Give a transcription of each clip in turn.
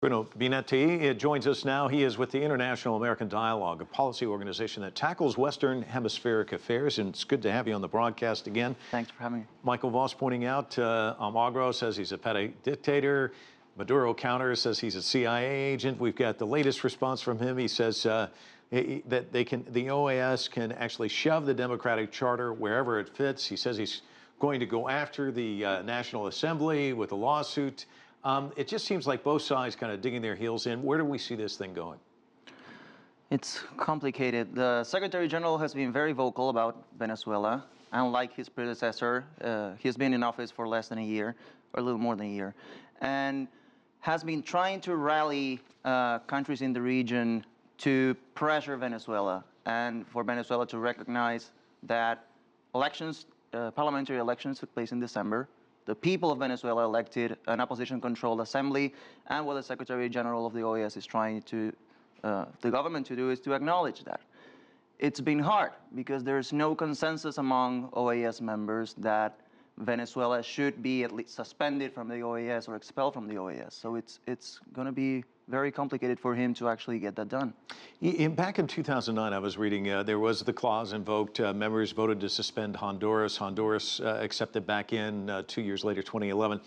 Bruno Binetti joins us now. He is with the International American Dialogue, a policy organization that tackles Western Hemispheric affairs, and it's good to have you on the broadcast again. Thanks for having me. Michael Voss pointing out Almagro says he's a petty dictator. Maduro counters, says he's a CIA agent. We've got the latest response from him. He says that the OAS can actually shove the Democratic Charter wherever it fits. He says he's going to go after the National Assembly with a lawsuit. It just seems like both sides kind of digging their heels in. Where do we see this thing going? It's complicated. The Secretary General has been very vocal about Venezuela. Unlike his predecessor, he's been in office for less than a year, or a little more than a year, and has been trying to rally countries in the region to pressure Venezuela and for Venezuela to recognize that elections, parliamentary elections took place in December. The people of Venezuela elected an opposition-controlled assembly, and what the Secretary General of the OAS is trying to, the government to do is to acknowledge that. It's been hard because there's no consensus among OAS members that Venezuela should be at least suspended from the OAS or expelled from the OAS. So it's going to be very complicated for him to actually get that done. Back in 2009, I was reading, there was the clause invoked, members voted to suspend Honduras. Honduras accepted back in 2 years later, 2011.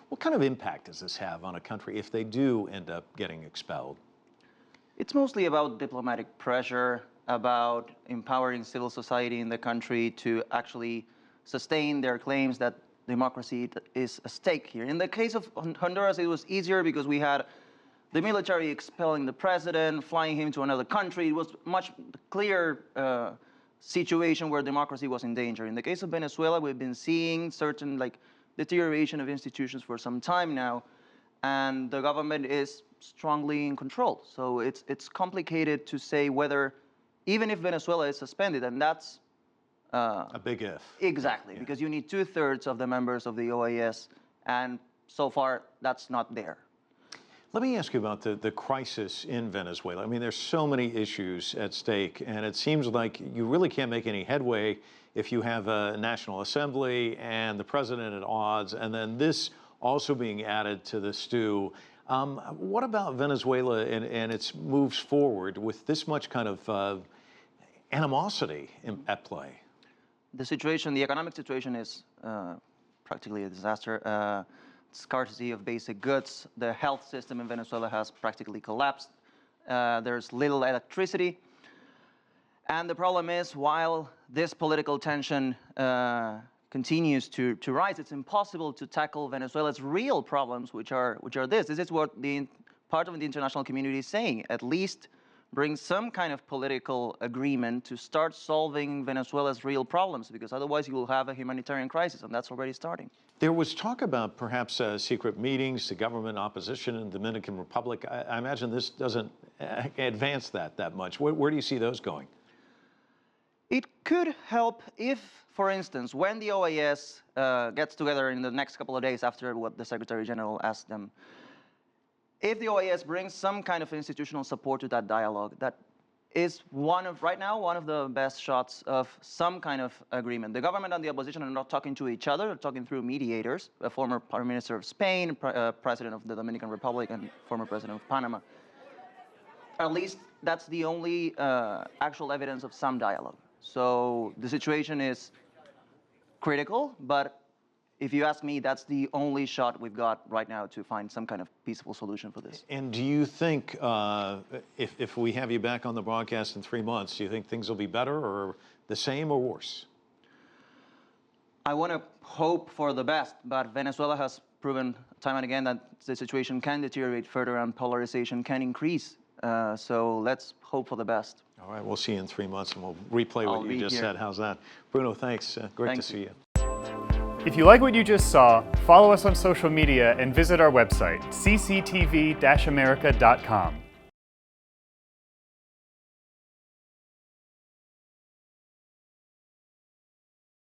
What kind of impact does this have on a country if they do end up getting expelled? It's mostly about diplomatic pressure, about empowering civil society in the country to actually sustain their claims that democracy is at stake here. In the case of Honduras, it was easier because we had the military expelling the president, flying him to another country. It was much clearer situation where democracy was in danger. In the case of Venezuela, we've been seeing certain deterioration of institutions for some time now, and the government is strongly in control. So it's complicated to say whether, even if Venezuela is suspended, and that's a big if. Exactly, yeah. Because you need 2/3 of the members of the OAS, and so far that's not there. Let me ask you about the crisis in Venezuela. I mean, there's so many issues at stake, and it seems like you really can't make any headway if you have a National Assembly and the president at odds, and then this also being added to the stew. What about Venezuela and its moves forward with this much kind of animosity at play? The economic situation is practically a disaster. Scarcity of basic goods. The health system in Venezuela has practically collapsed. There's little electricity. And the problem is, while this political tension continues to rise, it's impossible to tackle Venezuela's real problems, which are this. This is what part of the international community is saying. At least bring some kind of political agreement to start solving Venezuela's real problems, because otherwise you will have a humanitarian crisis, and that's already starting. There was talk about perhaps secret meetings to government opposition in the Dominican Republic. I imagine this doesn't advance that much. Where do you see those going? It could help if, for instance, when the OAS gets together in the next couple of days after what the Secretary General asked them, if the OAS brings some kind of institutional support to that dialogue, that is right now one of the best shots of some kind of agreement. The government and the opposition are not talking to each other, they're talking through mediators, a former Prime Minister of Spain, President of the Dominican Republic, and former President of Panama. At least that's the only actual evidence of some dialogue. So the situation is critical, but if you ask me, that's the only shot we've got right now to find some kind of peaceful solution for this. And do you think, if we have you back on the broadcast in 3 months, do you think things will be better or the same or worse? I want to hope for the best, but Venezuela has proven time and again that the situation can deteriorate further and polarization can increase. So let's hope for the best. All right, we'll see you in 3 months and we'll replay what you just said. How's that? Bruno, thanks. Great to see you. If you like what you just saw, follow us on social media and visit our website, cctv-america.com.